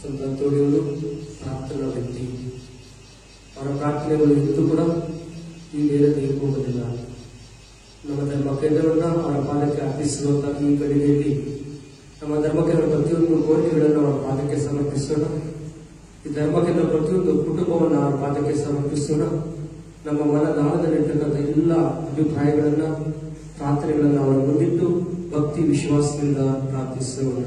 ಸಂತೋಷಗಳು ಪ್ರಾರ್ಥನಾ ವ್ಯಕ್ತಿ. ಅವರ ಪ್ರಾರ್ಥನೆಗಳು ಎಂದೂ ಕೂಡ ಈ ನೇರತೆ ಹೋಗುವುದಿಲ್ಲ. ನಮ್ಮ ಧರ್ಮ ಕೇಂದ್ರವನ್ನು ಅವರ ಪಾದಕ್ಕೆ ಅರ್ಪಿಸುವಂತ ಈ ಗಳಿಗೆಯಲ್ಲಿ ನಮ್ಮ ಧರ್ಮಕ್ಕೆ ಪ್ರತಿಯೊಂದು ಕೋರಿಕೆಗಳನ್ನು ಅವರ ಪಾದಕ್ಕೆ ಸಮರ್ಪಿಸೋಣ. ಈ ಧರ್ಮಕ್ಕೆ ಪ್ರತಿಯೊಂದು ಕುಟುಂಬವನ್ನು ಅವರ ಪಾದಕ್ಕೆ ಸಮರ್ಪಿಸೋಣ. ನಮ್ಮ ಮನದಾಳದಲ್ಲಿರ್ತಕ್ಕಂಥ ಎಲ್ಲ ಅಭಿಪ್ರಾಯಗಳನ್ನ ಪ್ರಾರ್ಥನೆಗಳನ್ನ ಅವರ ಮುಂದಿಟ್ಟು ಭಕ್ತಿ ವಿಶ್ವಾಸದಿಂದ ಪ್ರಾರ್ಥಿಸೋಣ.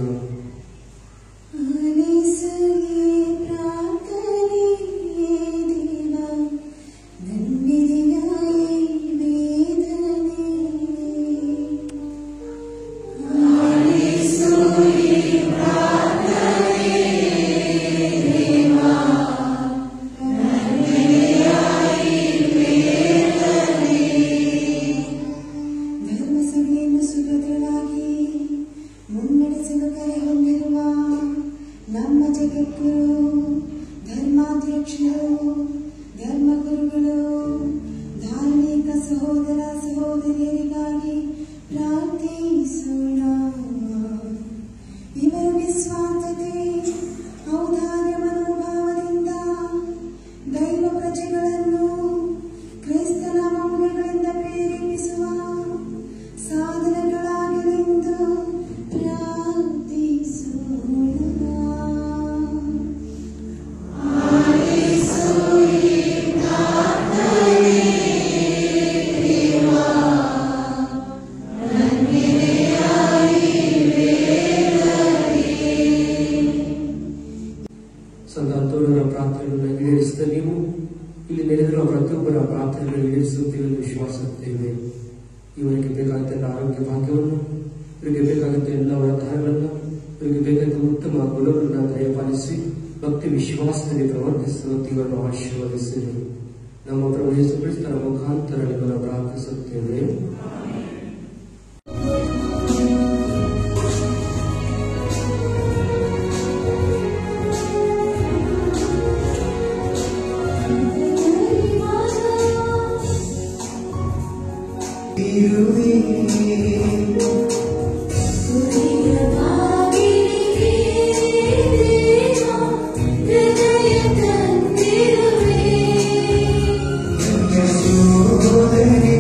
ಸಂತೋಷರ ಪ್ರಾರ್ಥನೆಗಳನ್ನು ಈಡೇರಿಸಿದ ನೀವು ಇಲ್ಲಿ ನೆರೆದಿರುವ ಪ್ರತಿಯೊಬ್ಬರ ಪ್ರಾರ್ಥನೆಗಳನ್ನು ಈಡೇರಿಸುತ್ತೀವಿ ಎಂದು ವಿಶ್ವಾಸುತ್ತೇವೆ. ಇವರಿಗೆ ಬೇಕಾದಂತ ಆರೋಗ್ಯ ಭಾಗ್ಯವನ್ನು, ಇವರಿಗೆ ಬೇಕಾದಂತ ಎಲ್ಲ ಒಳದಾರಗಳನ್ನು, ಇವರಿಗೆ ಬೇಕಾದ ಉತ್ತಮ ಗುಣಗಳನ್ನು ದಯಪಾಲಿಸಿ ಭಕ್ತಿ ವಿಶ್ವಾಸದಲ್ಲಿ ಪ್ರವರ್ತಿಸುವಂತೆ ಇವರನ್ನು ಆಶೀರ್ವದಿಸಿದೆ. ನಮ್ಮ ಪ್ರಭು ಯೇಸು ಕ್ರಿಸ್ತರ ಮುಖಾಂತರ ನಿಮ್ಮನ್ನು ಪ್ರಾರ್ಥಿಸುತ್ತೇವೆ. Sodari,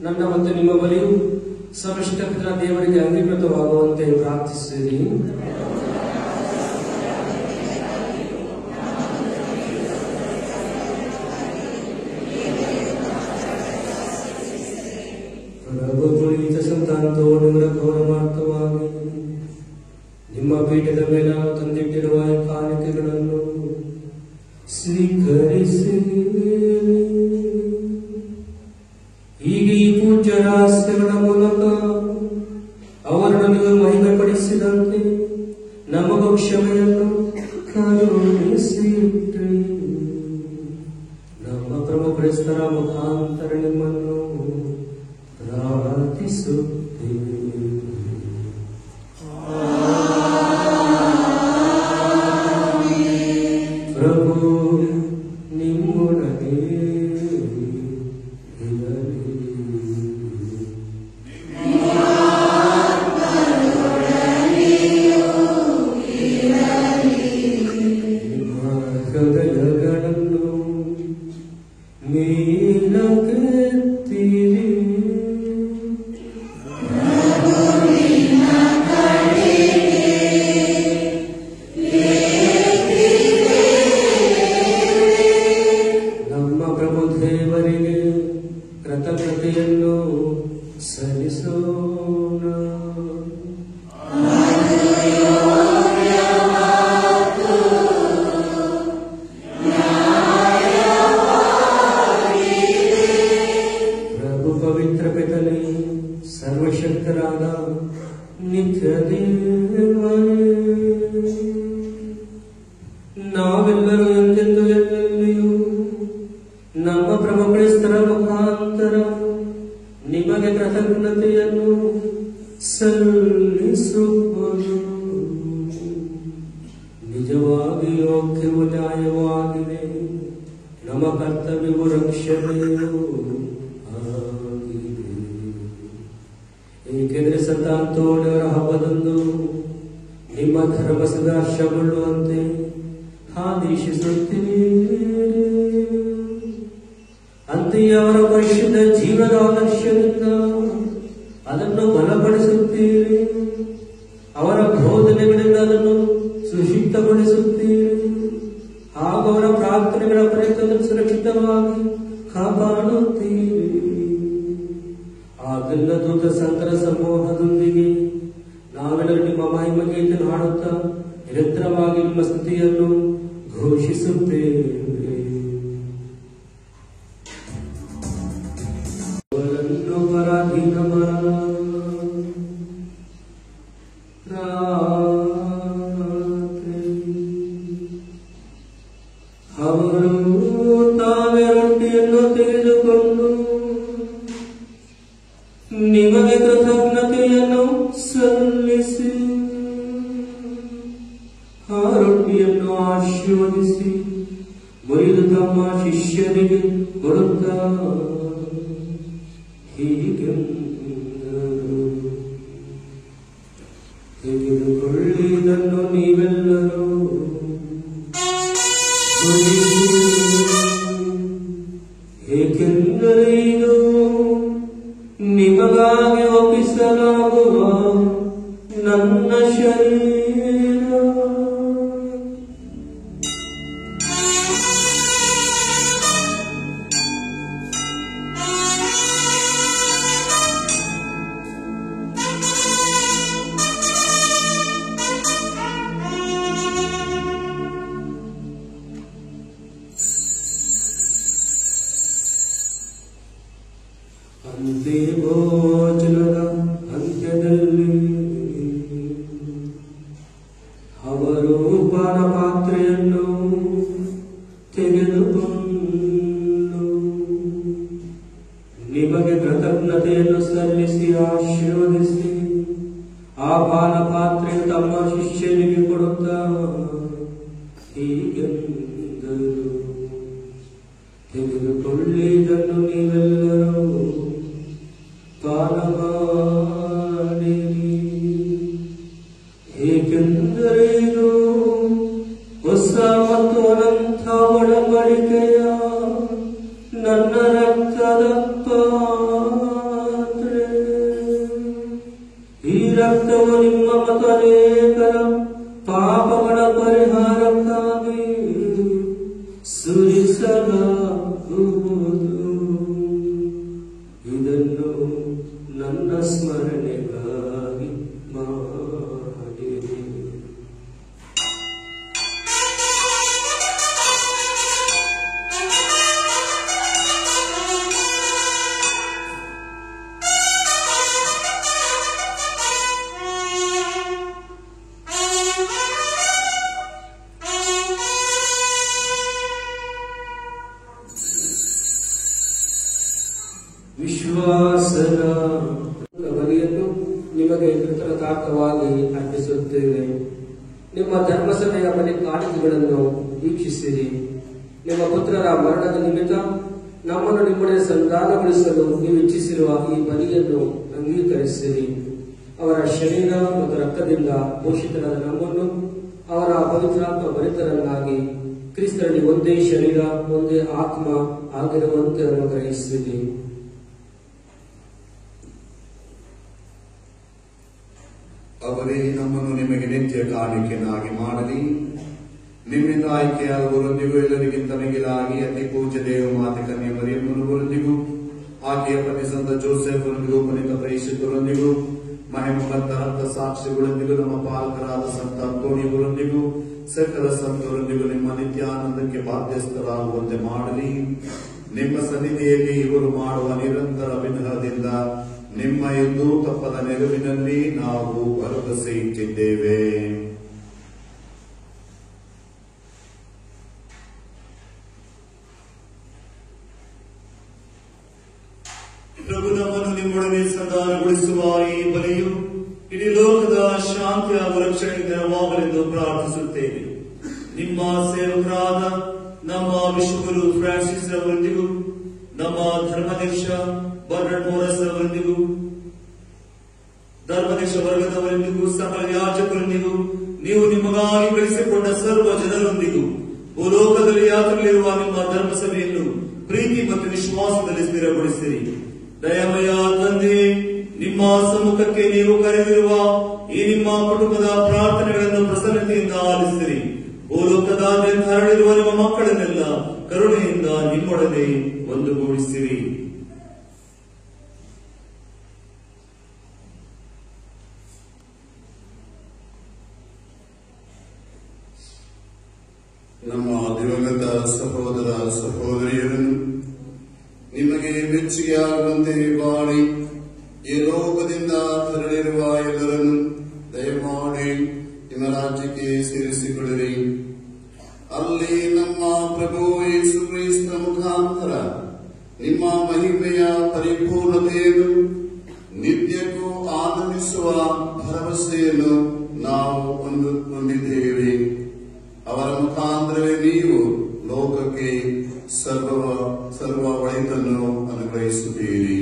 ನನ್ನ ಮತ್ತು ನಿಮ್ಮ ಬಳಿಯೂ ಸರ್ವಶಕ್ತನ ದೇವರಿಗೆ ಅಂಗೀಕೃತವಾಗುವಂತೆ ಪ್ರಾರ್ಥಿಸಿರಿ. ಸಂತಾನದೋಡಿವರ ಗೌರವಾರ್ಥವಾಗಿ ನಿಮ್ಮ ಪೀಠದ ಮೇಲೆ ತಂದಿಟ್ಟಿರುವ ಕಾಣಿಕೆಗಳನ್ನು ಸ್ವೀಕರಿಸಿ. ಈಗ ಈ ಪೂಜ್ಯ ರಹಸ್ಯಗಳ ಮೂಲಕ ಅವರನ್ನು ನೀವು ಮಹಿಮೆಪಡಿಸಿದಂತೆ ನಮಗೂ ಕ್ಷಮೆಯನ್ನು ಕರುಣಿಸಿರಿ. ನಮ್ಮ ಪ್ರಭು ಕ್ರಿಸ್ತರ ಮುಖಾಂತರ ನಿಮ್ಮನ್ನು ಪ್ರಾರ್ಥಿಸುತ್ತೇವೆ. ಪ್ರಭು ನಿಮ್ಮೊಡನೆ ಇರಲಿ. ನಿಮ್ಮ ಹೃದಯಗಳನ್ನು ಮೇಲಕ್ಕೆತ್ತಿರಿ. ಕೃತಜ್ಞತೆಯನ್ನು ಸಲ್ಲಿಸೋಣ. ಪ್ರಭು ಪವಿತ್ರ ಪಿತನೇ, ಸರ್ವಶಕ್ತರಾದ ನಿತ್ಯ ದೇವರೇ, ನಾವೆಲ್ಲರೂ ಎಂದೆಂದು ಎಲ್ಲೆಲ್ಲಿಯೂ ನಮ್ಮ ಪ್ರಭು ಕ್ರಿಸ್ತರ ಮುಖಾಂತರ ನಿಮಗೆ ಕೃತಜ್ಞತೆಯನ್ನು ಸಲ್ಲಿಸುವುದು ನಿಜವಾಗಿ ಯೋಗ್ಯವೂ ನ್ಯಾಯವಾಗಿದೆ. ನಮ್ಮ ಕರ್ತವ್ಯವೂ ರಕ್ಷಣೆಯೂ ಆಗಿದೆ. ಏಕೆಂದರೆ ಸಂತ ಅಂತೋಣಿಯವರ ಹಬ್ಬದಂದು ನಿಮ್ಮ ಧರ್ಮ ಸದಾಶಗೊಳ್ಳುವಂತೆ ಆದೇಶಿಸುತ್ತೀರಿ. ಅಂತೆಯೇ ಅವರ ಪರಿಶುದ್ಧ ಜೀವನದ ಆದರ್ಶದಿಂದ ಅದನ್ನು ಬಲಪಡಿಸುತ್ತೀರಿ. ಅವರ ಬೋಧನೆಗಳಿಂದ ಅದನ್ನು ಸುಶಿಕ್ತಗೊಳಿಸುತ್ತೀರಿ. ಹಾಗೂ ಅವರ ಪ್ರಾರ್ಥನೆಗಳ ಪ್ರಯತ್ನವನ್ನು ಸುರಕ್ಷಿತವಾಗಿ ಕಾಪಾಡುತ್ತೀರಿ. ಆದರಿಂದ ದೂತ ಸಂತರ ಸಮೂಹದೊಂದಿಗೆ ನಾವೆಲ್ಲರೂ ನಿಮ್ಮ ಮಹಿಮೆಯನ್ನು ಹಾಡುತ್ತಾ ನಿರಂತರವಾಗಿ ನಿಮ್ಮ ಸ್ತುತಿಯನ್ನು ಘೋಷಿಸುತ್ತೇವೆ. ಅವರು ತಾವೇ ರೊಟ್ಟಿಯನ್ನು ತೆಗೆದುಕೊಂಡು ನಿಮಗೆ ಕೃತಜ್ಞತೆಯನ್ನು ಸಲ್ಲಿಸಿ ಆ ರೊಟ್ಟಿಯನ್ನು ಆಶೀರ್ವದಿಸಿ ಮುರಿದು ತಮ್ಮ ಶಿಷ್ಯರಿಗೆ ಕೊಡುತ್ತಾ ಹೀಗೆಂದರು, ತೆಗೆದುಕೊಳ್ಳಿ, ಇದನ್ನು ನೀವೆಲ್ಲರೂ ಏಕೆಂದರೆ ಇದು ನಿಮಗಾಗಿ ಒಪ್ಪಿಸಲಾಗುವ ನನ್ನ ಶರೀರ. ಅಂತೆ ಭೋಜನದ ಅಂತ್ಯದಲ್ಲಿ ಅವರು ಪಾನಪಾತ್ರೆಯನ್ನು ತೆಗೆದುಕೊಂಡು ನಿಮಗೆ ಕೃತಜ್ಞತೆಯನ್ನು ಸಲ್ಲಿಸಿ ಆಶೀರ್ವದಿಸಿ ಆ ಪಾನಪಾತ್ರೆ ತಮ್ಮ ಶಿಷ್ಯರಿಗೆ ಕೊಡುತ್ತಾ ಹೀಗೆಂದರು, ತೆಗೆದುಕೊಳ್ಳಿ, ಇದನ್ನು ನೀವೆಲ್ಲರೂ ಪಾನ ಮಾಡಿರಿ. ಏಕೆಂದರೆ ಇದು ಹೊಸ ಮತ್ತು ಅನಂತ ಒಡಂಬಡಿಕೆಯ ನನ್ನ ರಕ್ತದ ಪಾನ. ವಿಶ್ವಾಸದ ಬಲಿಯನ್ನು ನಿಮಗೆ ಕೃತಜ್ಞತಾರ್ಥವಾಗಿ ಅರ್ಪಿಸುತ್ತೇವೆ. ನಿಮ್ಮ ಧರ್ಮಸಭೆಯ ಬಲಿ ಕಾಣಿಕೆಗಳನ್ನು ವೀಕ್ಷಿಸಿರಿ. ನಿಮ್ಮ ಪುತ್ರರ ಮರಣದ ನಿಮಿತ್ತ ನಮ್ಮನ್ನು ನಿಮ್ಮೊಡನೆ ಸಂಧಾನಗೊಳಿಸಲು ನೀವು ಇಚ್ಛಿಸಿರುವ ಈ ಬಲಿಯನ್ನು ಅಂಗೀಕರಿಸಿರಿ. ಅವರ ಶರೀರ ಮತ್ತು ರಕ್ತದಿಂದ ಪೋಷಿತರಾದ ನಮ್ಮನ್ನು ಅವರ ಪವಿತ್ರಾತ್ಮ ಭರಿತರನ್ನಾಗಿ ಕ್ರಿಸ್ತರಲ್ಲಿ ಒಂದೇ ಶರೀರ ಒಂದೇ ಆತ್ಮ ಆಗಿರುವಂತೆ ಅನುಗ್ರಹಿಸಿರಿ. ಅವರೇ ನಮ್ಮನ್ನು ನಿಮಗೆ ನಿತ್ಯ ಕಾಣಿಕೆಯನ್ನಾಗಿ ಮಾಡಲಿ. ನಿಮ್ಮಿಂದ ಆಯ್ಕೆಯಾದವರೊಂದಿಗೂ ಎಲ್ಲರಿಗಿಂತ ಮಿಗಿಲಾಗಿ ಅತಿ ಪೂಜ್ಯ ದೇವಮಾತೆ ಕನ್ಯೆ ಮರಿಯಮ್ಮನವರೊಂದಿಗೂ ಆಕೆಯ ಪತಿ ಸಂತ ಜೋಸೆಫರೊಂದಿಗೂ ಪುನೀತ ಪ್ರೇಷಿತರೊಂದಿಗೂ ಮಹಿಮವಂತ ರಕ್ತ ಸಾಕ್ಷಿಗಳೊಂದಿಗೂ ನಮ್ಮ ಪಾಲಕರಾದ ಸಂತ ಅಂತೋಣಿಯವರೊಂದಿಗೂ ಸಕಲ ಸಂತರೊಂದಿಗೂ ನಿಮ್ಮ ನಿತ್ಯಾನಂದಕ್ಕೆ ಬಾಧ್ಯಸ್ಥರಾಗುವಂತೆ ಮಾಡಲಿ. ನಿಮ್ಮ ಸನ್ನಿಧಿಯಲ್ಲಿ ಇವರು ಮಾಡುವ ನಿರಂತರ ವಿನಯದಿಂದ ನಿಮ್ಮ ಎಂದೂ ತಪ್ಪದ ನೆರವಿನಲ್ಲಿ ನಾವು ಭರವಸೆ ಇಟ್ಟಿದ್ದೇವೆ. ಪ್ರಭು ನಮ್ಮನ್ನು ನಿಮ್ಮೊಡನೆ ಸಂಧಾನಗೊಳಿಸುವ ಈ ಬಲಿಯು ಇಡೀ ಲೋಕದ ಶಾಂತಿ ಹಾಗೂ ರಕ್ಷಣೆಗೆ ನೆರವಾಗಲೆಂದು ಪ್ರಾರ್ಥಿಸುತ್ತೇವೆ. ನಿಮ್ಮ ಸೇವಕರಾದ ನಮ್ಮ ವಿಶ್ವಗುರು ಫ್ರಾನ್ಸಿಸ್ ಅವರೊಂದಿಗೂ ನಮ್ಮ ಧರ್ಮನಿಷ್ಠ ಬರ್ನಾರ್ಡ್ ಮೋರಸ್ ಅವರೊಂದಿಗೂ ಧರ್ಮನಿಷ್ಠ ವರ್ಗದವರೊಂದಿಗೂ ಸಕಲ ಯಾಜಕರೊಂದಿಗೂ ನೀವು ನಿಮಗಾಗಿ ಕಳಿಸಿಕೊಂಡ ಸರ್ವ ಜನರೊಂದಿಗೂ ಭೂಲೋಕದಲ್ಲಿ ಯಾತ್ರಲ್ಲಿರುವ ನಿಮ್ಮ ಧರ್ಮಸಭೆಯನ್ನು ಪ್ರೀತಿ ಮತ್ತು ವಿಶ್ವಾಸದಲ್ಲಿ ಸ್ಥಿರಗೊಳಿಸಿರಿ. ದಯಮಯ ತಂದೆ, ನಿಮ್ಮ ಸಮ್ಮುಖಕ್ಕೆ ನೀವು ಕರೆದಿರುವ ಈ ನಿಮ್ಮ ಕುಟುಂಬದ ಪ್ರಾರ್ಥನೆಗಳನ್ನು ಪ್ರಸನ್ನತೆಯಿಂದ ಆಲಿಸಿರಿ. ಭೂಲೋಕದಾದ್ಯಂತ ಹರಡಿರುವ ನಿಮ್ಮ ಮಕ್ಕಳನ್ನೆಲ್ಲ ಕರುಣೆಯಿಂದ ನಿಮ್ಮೊಡನೆ ಒಂದುಗೂಡಿಸಿರಿ. ನಮ್ಮ ದಿವಂಗತ ಸಹೋದರ ಸಹೋದರಿಯರನ್ನು ನಿಮಗೆ ಮೆಚ್ಚುಗೆಯಾಗುವಂತೆ ಮಾಡಿ ಈ ಲೋಕದಿಂದ ತೆರಳಿರುವ ಎಲ್ಲರನ್ನು ದಯಮಾಡಿ ನಿಮ್ಮ ರಾಜ್ಯಕ್ಕೆ ಸೇರಿಸಿಕೊಳ್ಳಿರಿ. ಅಲ್ಲಿ ನಮ್ಮ ಪ್ರಭು ಯೇಸು ಕ್ರಿಸ್ತ ಮುಖಾಂತರ ನಿಮ್ಮ ಮಹಿಮೆಯ ಪರಿಪೂರ್ಣತೆಯನ್ನು ನಿತ್ಯಕ್ಕೂ ಆನಂದಿಸುವ ಭರವಸೆಯನ್ನು ನಾವು ಹೊಂದಿದ್ದೇವೆ. ಅವರ ಮುಖಾಂತರವೇ ನೀವು ಲೋಕಕ್ಕೆ ಸರ್ವ ಒಳಿತನ್ನು ಅನುಗ್ರಹಿಸುತ್ತೀರಿ.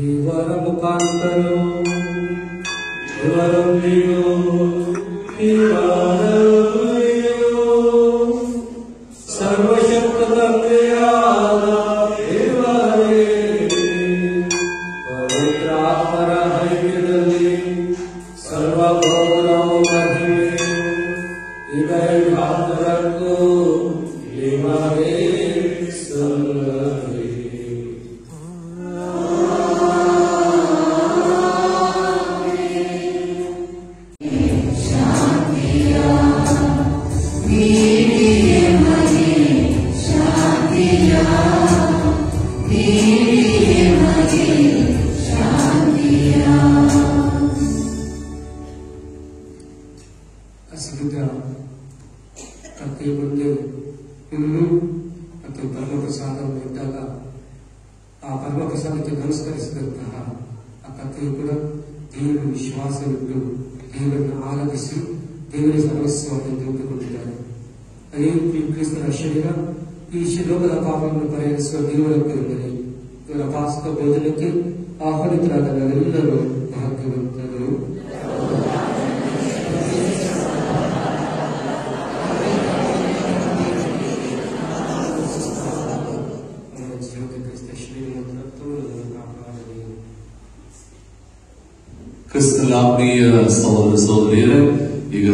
ಇವರ ಮುಖಾಂತರ ಇವರೊಂದಿಗೂ ಸರ್ವಶಕ್ತ ತಂದೆಯಾದ ದೇವರೇ, ಪವಿತ್ರಾತ್ಮರ ಐಕ್ಯದಲ್ಲಿ ಸರ್ವ ಗೌರವ ಮಹಿಮೆಯು ಇದೆಲ್ಲದಕ್ಕೂ ನಿಮಗೆ ಸಲ್ಲಲಿ. ಹಸಿದ ಕತ್ತೆ ಮುಂದೆ ಹುಲ್ಲು ಮತ್ತು ಪರಮಪ್ರಸಾದವನ್ನು ಇಟ್ಟಾಗ ಆ ಪರಮಪ್ರಸಾದಕ್ಕೆ ನಮಸ್ಕರಿಸಿದಂತಹ ಆ ಕತ್ತೆಯು ಕೂಡ ದೇವರ ವಿಶ್ವಾಸವಿಟ್ಟು ದೇವರನ್ನು ಆರಾಧಿಸಿ ದೇವರ ಸರ್ವಸ್ವವನ್ನು ತಿಳಿದುಕೊಂಡಿದ್ದಾರೆ. ಅದೇ ಕ್ರಿಸ್ತನ ಶರೀರ ಈ ಲೋಕದ ಪಾಪವನ್ನು ಪರಿಹರಿಸುವ ದೇವರ ಕೈಯಲ್ಲಿ ಇವರ ಪಾಸ್ಕ ಭೋಜನಕ್ಕೆ ಆಹ್ವಾನಿತರಾದ ನಾವೆಲ್ಲರೂ ಭಾಗ್ಯವಂತರು. ಕ್ರಿಸ್ತನ ಪ್ರಿಯ ಸಹೋದರ ಸಹೋದರಿಯರೇ, ಈಗ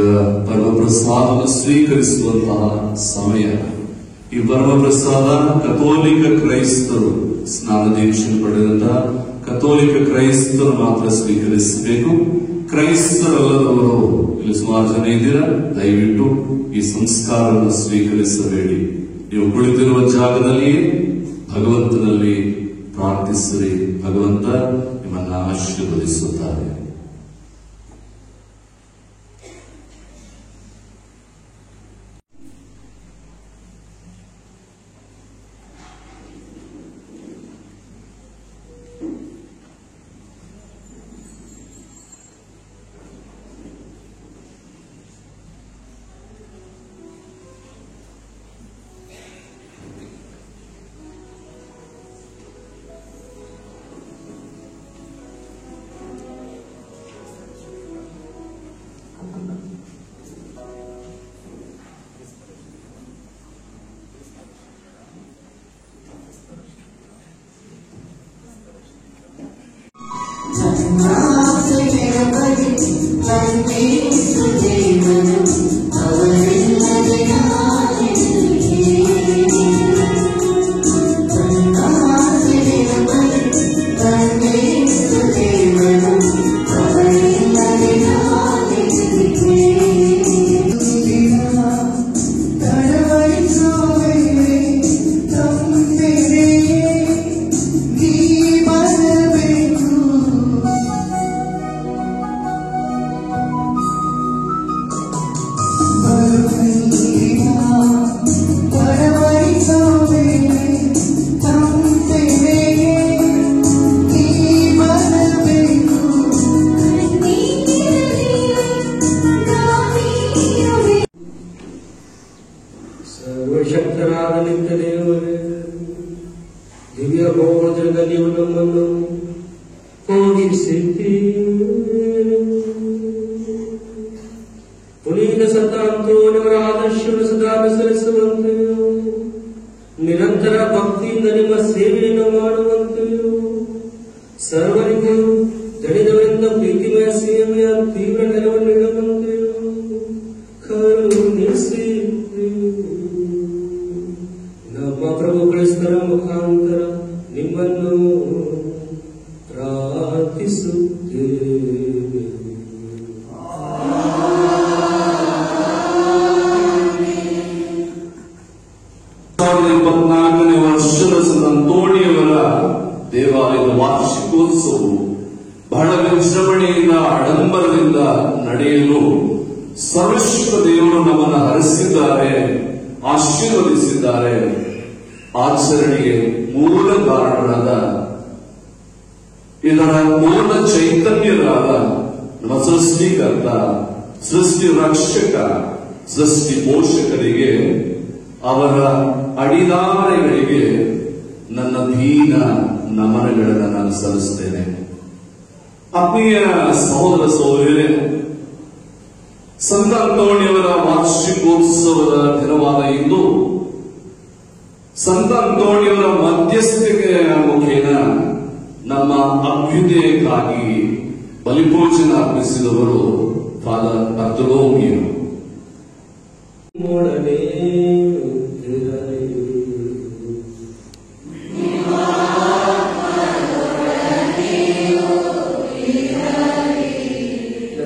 ಪರಮಪ್ರಸಾದವನ್ನು ಸ್ವೀಕರಿಸುವಂತಹ ಸಮಯ. ಈ ಪರಮಪ್ರಸಾದ ಕಥೋಲಿಕ ಕ್ರೈಸ್ತರು ಸ್ನಾನದೀಕ್ಷೆ ಪಡೆದಂತಹ ಕಥೋಲಿಕ ಕ್ರೈಸ್ತರು ಮಾತ್ರ ಸ್ವೀಕರಿಸಬೇಕು. ಕ್ರೈಸ್ತರಲ್ಲದವರು ಇಲ್ಲಿ ಸುಮಾರು ಜನ ಇದ್ದೀರಾ, ದಯವಿಟ್ಟು ಈ ಸಂಸ್ಕಾರವನ್ನು ಸ್ವೀಕರಿಸಬೇಡಿ. ನೀವು ಕುಳಿತಿರುವ ಜಾಗದಲ್ಲಿ ಭಗವಂತನಲ್ಲಿ ಪ್ರಾರ್ಥಿಸಿರಿ, ಭಗವಂತ ನಿಮ್ಮನ್ನು ಆಶೀರ್ವದಿಸುತ್ತಾರೆ. ದಿವ್ಯ ಭೋಜನದಲ್ಲಿ ನಮ್ಮನ್ನು ಹೋಗಿಸಿದ್ದೀರಿ. ಪುನೀತ ಸಂತ ಅಂತೋನಿಯವರ ಆದರ್ಶವನ್ನು ಸದಾ ಅನುಸರಿಸುವಂತೆಯೂ ನಿರಂತರ ಭಕ್ತಿಯಿಂದ ನಿಮ್ಮ ಸೇವೆಯನ್ನು ಮಾಡುವಂತೆಯೂ ಸರ್ವರಿಗೂ ದಣಿದವರಿಂದ ಪ್ರೀತಿಮಯ ಸೇವೆಯ ತೀವ್ರ ನೆರವನ್ನು ನೀಡುವಂತೆಯೂ ಕರುಣಿಸಿ ನಮ್ಮ ಪ್ರಭು ಕ್ರಿಸ್ತರ ಮುಖಾಂತರ ನಿಮ್ಮನ್ನು ಪ್ರಾರ್ಥಿಸುತ್ತೇವೆ. 2024ನೇ ವರ್ಷದ ಸಂತ ಅಂತೋಣಿಯವರ ದೇವಾಲಯದ ವಾರ್ಷಿಕೋತ್ಸವವು ಬಹಳ ವಿಜೃಂಭಣೆಯಿಂದ ಆಡಂಬರದಿಂದ ನಡೆಯಲು ಸರ್ವಶ್ರೇಷ್ಠ ದೇವರು ನಮ್ಮನ್ನು ಹರಿಸಿದ್ದಾರೆ, ಆಶೀರ್ವದಿಸಿದ್ದಾರೆ. ಆಚರಣೆಗೆ ಮೂಲ ಕಾರಣರಾದ ಇದರ ಮೂಲ ಚೈತನ್ಯರಾದ ನಮ್ಮ ಸೃಷ್ಟಿಕರ್ತ, ಸೃಷ್ಟಿ ರಕ್ಷಕ, ಸೃಷ್ಟಿ ಪೋಷಕರಿಗೆ, ಅವರ ಅಡಿದಾರೆಗಳಿಗೆ ನನ್ನ ದೀನ ನಮನಗಳನ್ನು ನಾನು ಸಲ್ಲಿಸುತ್ತೇನೆ. ಆತ್ಮೀಯ ಸಹೋದರ ಸಹೋದರಿಯರೇ, ಸಂತ ಅಂತೋಣಿಯವರ ವಾರ್ಷಿಕೋತ್ಸವದ ದಿನವಾದ ಇಂದು ಸಂತ ಅಂತೋಣಿಯವರ ಮಧ್ಯಸ್ಥಿಕೆಯ ಮುಖೇನ ನಮ್ಮ ಅಭ್ಯುದಯಕ್ಕಾಗಿ ಬಲಿಪೂಜನ ಅರ್ಪಿಸಿದವರು ಫಾದರ್ ಬರ್ತಲೋಮಿಯರು.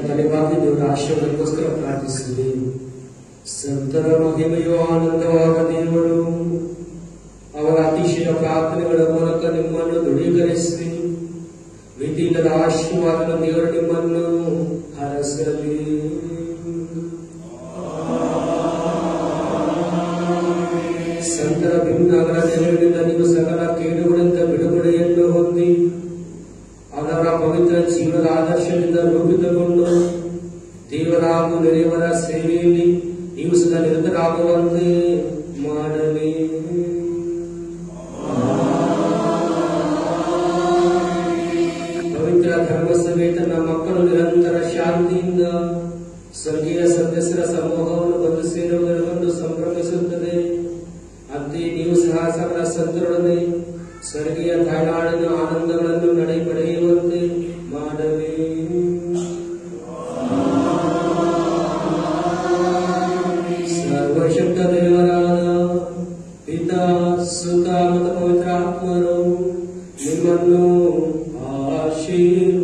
ತಲೆಬಾಗಿ ದೇವರ ಆಶೀರ್ವಾದಕ್ಕೋಸ್ಕರ ಪ್ರಾರ್ಥಿಸಿದೆ. ಸಂತರ ಮಹಿಮೆಯು ಆನಂದವಾದ ದೇವರು ಅವರ ಅತಿಶಯ ಪ್ರಾರ್ಥನೆಗಳ ಮೂಲಕ ನಿಮ್ಮನ್ನು ದೃಢೀಕರಿಸಿ ವಿಧಿಲ್ಲದ ಆಶೀರ್ವಾದ ದೇವರು ನಿಮ್ಮನ್ನು ಹರಸಲಿ. ಸಂತರ ಭಿನ್ನಗಳ ನೆರವಿನಿಂದ ನೀವು ಸಕಲ ಕೇಡುಗಳಿಂದ ಬಿಡುಗಡೆಯನ್ನು ಹೊಂದಿ ಅವರ ಪವಿತ್ರ ಜೀವನದ ಆದರ್ಶದಿಂದ ರೂಪಿತಗೊಂಡು ದೇವರ ಹಾಗೂ ನೆರೆಯವರ ಸೇವೆಯಲ್ಲಿ ನೀವು ಸದಾ ನಿರತರಾಗುವಂತೆ ಮಾಡಲಿ. ಪವಿತ್ರ ಧರ್ಮ ಸಮೇತ ನಮ್ಮ ಮಕ್ಕಳು ನಿರಂತರ ಶಾಂತಿಯಿಂದ ಸ್ವರ್ಗೀಯ ಸದಸ್ಯರ ಸಮೂಹವನ್ನು ಬಂದು ಸೇರುವುದನ್ನು ಕಂಡು ಸಂಭ್ರಮಿಸುತ್ತದೆ. ಅಂತೆಯೇ ನೀವು ಸಹ ಸಕಲ ಸಂತರೊಡನೆ ಸ್ವರ್ಗೀಯ ತಾಯ್ನಾಡಿನ ಆನಂದಗಳನ್ನು ನಡೆ ಪಡೆಯುವಂತೆ ಮಾಡಲಿ. ಸರ್ವಶಕ್ತ ದೇವರಾದ ಪಿತಾ, ಸುತ ಮತ್ತು ಪವಿತ್ರ ಆತ್ಮರು ನಿಮ್ಮನ್ನು ಆಶೀರ್ವದಿಸಲಿ.